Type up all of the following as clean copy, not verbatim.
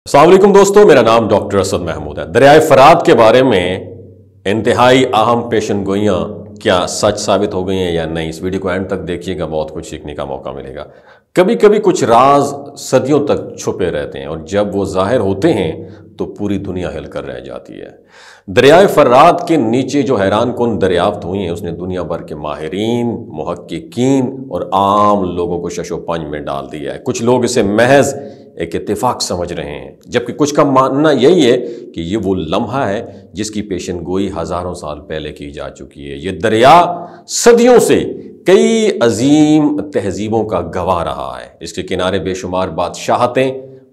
अस्सलाम वालेकुम दोस्तों, मेरा नाम डॉक्टर असद महमूद है। दरियाए फरात के बारे में इंतहाई अहम पेशन गोइयाँ क्या सच साबित हो गई हैं या नहीं, इस वीडियो को एंड तक देखिएगा, बहुत कुछ सीखने का मौका मिलेगा। कभी कभी कुछ राज सदियों तक छुपे रहते हैं और जब वो जाहिर होते हैं तो पूरी दुनिया हिलकर रह जाती है। दरियाए फरात के नीचे जो हैरान कुन दरियाफ्त हुई हैं उसने दुनिया भर के माहिरीन, मुहक्किकीन और आम लोगों को शशोपंज में डाल दिया है। कुछ लोग इसे महज एक इत्तेफाक समझ रहे हैं, जबकि कुछ का मानना यही है कि ये वो लम्हा है जिसकी पेशन गोई हज़ारों साल पहले की जा चुकी है। ये दरिया सदियों से कई अजीम तहजीबों का गवाह रहा है। इसके किनारे बेशुमार बादशाहतें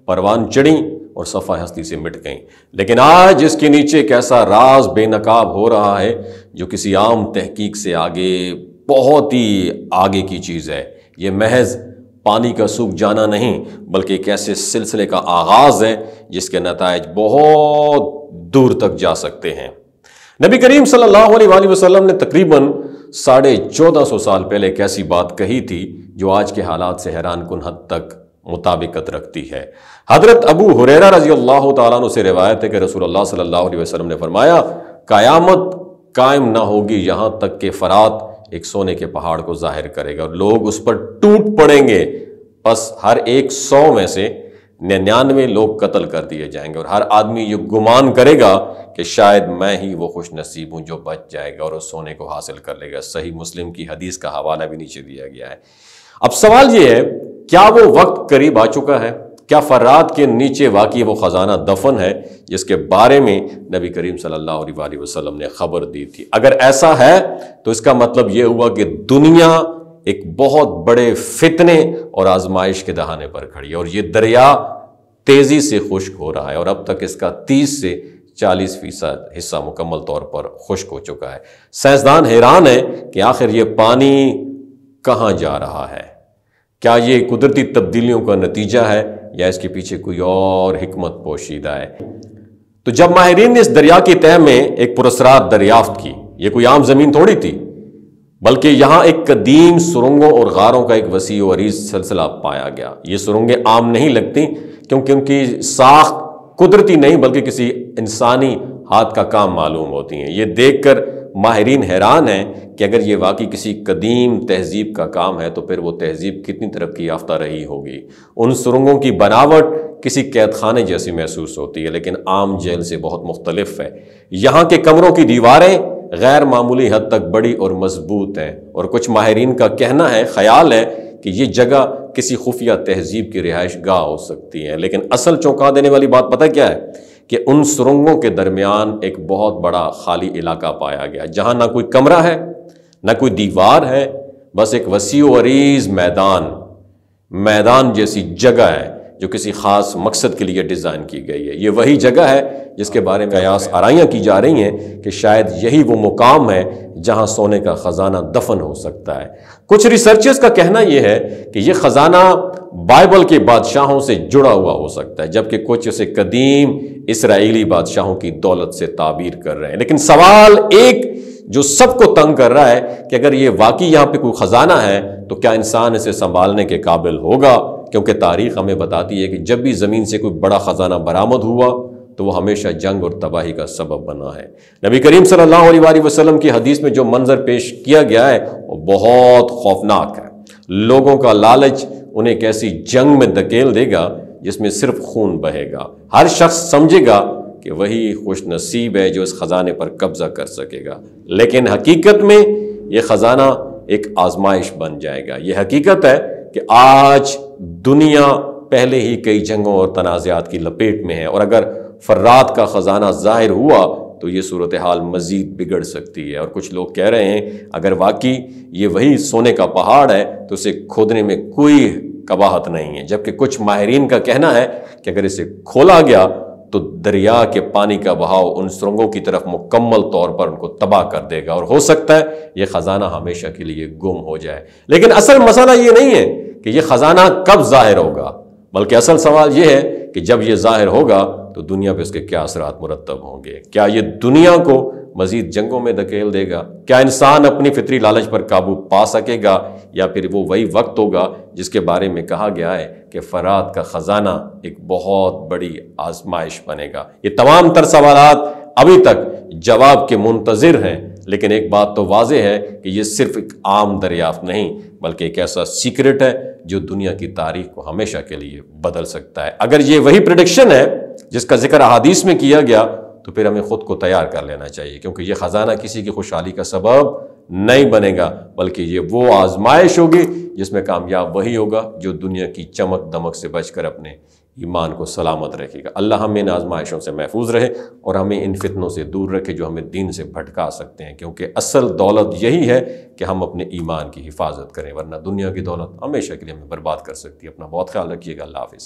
परवान चढ़ी और सफ़ा हस्ती से मिट गईं, लेकिन आज इसके नीचे एक ऐसा राज बेनकाब हो रहा है जो किसी आम तहकीक से आगे, बहुत ही आगे की चीज़ है। ये महज पानी का सूख जाना नहीं बल्कि एक ऐसे सिलसिले का आगाज़ है जिसके नताइज बहुत दूर तक जा सकते हैं। नबी करीम सल्लल्लाहु अलैहि वसल्लम ने तकरीबन 1450 साल पहले एक ऐसी बात कही थी जो आज के हालात से हैरान कुन हद तक मुताबिकत रखती है। हजरत अबू हुरैरा रज़ी अल्लाह तआला अन्हु से रिवायत है कि रसूलुल्लाह सल्लल्लाहु अलैहि वसल्लम ने फरमाया, क़यामत कायम ना होगी यहाँ तक कि फरात एक सोने के पहाड़ को जाहिर करेगा और लोग उस पर टूट पड़ेंगे। बस हर 100 में से 99 लोग कत्ल कर दिए जाएंगे और हर आदमी ये गुमान करेगा कि शायद मैं ही वो खुश नसीब हूँ जो बच जाएगा और उस सोने को हासिल कर लेगा। सही मुस्लिम की हदीस का हवाला भी नीचे दिया गया है। अब सवाल ये है, क्या वो वक्त करीब आ चुका है? क्या फरात के नीचे वाकई वो खजाना दफन है जिसके बारे में नबी करीम सल्लल्लाहु अलैहि वसल्लम ने खबर दी थी? अगर ऐसा है तो इसका मतलब ये हुआ कि दुनिया एक बहुत बड़े फितने और आजमाइश के दहाने पर खड़ी है और ये दरिया तेजी से खुश्क हो रहा है और अब तक इसका 30 से 40% हिस्सा मुकम्मल तौर पर खुश्क हो चुका है। साइंसदान हैरान है कि आखिर ये पानी कहाँ जा रहा है। क्या ये कुदरती तब्दीलियों का नतीजा है या इसके पीछे कोई और हिकमत पोशीदा है? तो जब माहिरीन ने इस दरिया की तह में एक पुरस्रार दरियाफ्त की, ये कोई आम जमीन थोड़ी थी बल्कि यहाँ एक कदीम सुरंगों और गारों का एक वसी और अरीज सिलसिला पाया गया। ये सुरंगें आम नहीं लगती क्योंकि उनकी साख्त कुदरती नहीं बल्कि किसी इंसानी हाथ का काम मालूम होती हैं। ये देखकर माहिरीन हैरान हैं कि अगर ये वाकई किसी कदीम तहजीब का काम है तो फिर वो तहजीब कितनी तरक्की याफ्ता रही होगी। उन सुरंगों की बनावट किसी कैद खाने जैसी महसूस होती है लेकिन आम जेल से बहुत मुख्तलिफ है। यहाँ के कमरों की दीवारें गैर मामूली हद तक बड़ी और मजबूत हैं और कुछ माहिरीन का कहना है, ख्याल है कि ये जगह किसी खुफिया तहजीब की रिहाइश गाह हो सकती है। लेकिन असल चौंका देने वाली बात पता क्या है कि उन सुरंगों के दरमियान एक बहुत बड़ा खाली इलाका पाया गया जहां ना कोई कमरा है ना कोई दीवार है, बस एक वसी व अरीज मैदान जैसी जगह है जो किसी खास मकसद के लिए डिज़ाइन की गई है। ये वही जगह है जिसके बारे में कयास आराइयाँ की जा रही हैं कि शायद यही वो मुकाम है जहां सोने का ख़जाना दफन हो सकता है। कुछ रिसर्चर्स का कहना यह है कि यह ख़जाना बाइबल के बादशाहों से जुड़ा हुआ हो सकता है, जबकि कुछ इसे कदीम इसराइली बादशाहों की दौलत से ताबीर कर रहे हैं। लेकिन सवाल एक जो सबको तंग कर रहा है कि अगर ये वाकई यहाँ पे कोई ख़जाना है तो क्या इंसान इसे संभालने के काबिल होगा? क्योंकि तारीख़ हमें बताती है कि जब भी ज़मीन से कोई बड़ा ख़जाना बरामद हुआ तो वो हमेशा जंग और तबाही का सबब बना है। नबी करीम सल्लल्लाहु अलैहि वसल्लम की हदीस में जो मंजर पेश किया गया है वो बहुत खौफनाक है। लोगों का लालच उन्हें एक ऐसी जंग में धकेल देगा जिसमें सिर्फ खून बहेगा। हर शख्स समझेगा कि वही खुश नसीब है जो इस खजाने पर कब्जा कर सकेगा, लेकिन हकीकत में यह खजाना एक आजमाइश बन जाएगा। यह हकीकत है कि आज दुनिया पहले ही कई जंगों और तनाज़ात की लपेट में है और अगर फरात का खजाना जाहिर हुआ तो ये सूरत हाल मजीद बिगड़ सकती है। और कुछ लोग कह रहे हैं अगर वाकई ये वही सोने का पहाड़ है तो इसे खोदने में कोई कबाहत नहीं है, जबकि कुछ माहिरीन का कहना है कि अगर इसे खोला गया तो दरिया के पानी का बहाव उन सुरंगों की तरफ मुकम्मल तौर पर उनको तबाह कर देगा और हो सकता है ये खजाना हमेशा के लिए गुम हो जाए। लेकिन असल मसला ये नहीं है कि ये खजाना कब जाहिर होगा, बल्कि असल सवाल ये है कि जब ये जाहिर होगा तो दुनिया पे उसके क्या असरात मुरतब होंगे। क्या ये दुनिया को مزید جنگوں میں دھکیل دے گا؟ کیا انسان اپنی فطری لالچ پر قابو پا سکے گا، یا پھر وہ وہی وقت ہوگا جس کے بارے میں کہا گیا ہے کہ فرات کا خزانہ ایک بہت بڑی آزمائش بنے گا؟ یہ تمام تر سوالات ابھی تک جواب کے منتظر ہیں، لیکن ایک بات تو واضح ہے کہ یہ صرف ایک عام دریافت نہیں بلکہ ایک ایسا سیکرٹ ہے جو دنیا کی تاریخ کو ہمیشہ کے لیے بدل سکتا ہے۔ اگر یہ وہی پریڈکشن ہے جس کا ذکر احادیث میں کیا گیا تو پھر ہمیں خود کو تیار کر لینا چاہیے، کیونکہ یہ خزانہ کسی کی خوشحالی کا سبب نہیں بنے گا، بلکہ یہ وہ آزمائش ہوگی جس میں کامیاب وہی ہوگا جو دنیا کی چمک دمک سے بچ کر اپنے ایمان کو سلامت رکھے گا۔ اللہ ہمیں ان آزمائشوں سے محفوظ رہے اور ہمیں ان فتنوں سے دور رکھے جو ہمیں دین سے بھٹکا سکتے ہیں، کیونکہ اصل دولت یہی ہے کہ ہم اپنے ایمان کی حفاظت کریں، ورنہ دنیا کی دولت ہمیشہ کے لیے ہمیں برباد کر سکتی ہے۔ اپنا بہت خیال رکھیے گا۔ اللہ حافظ۔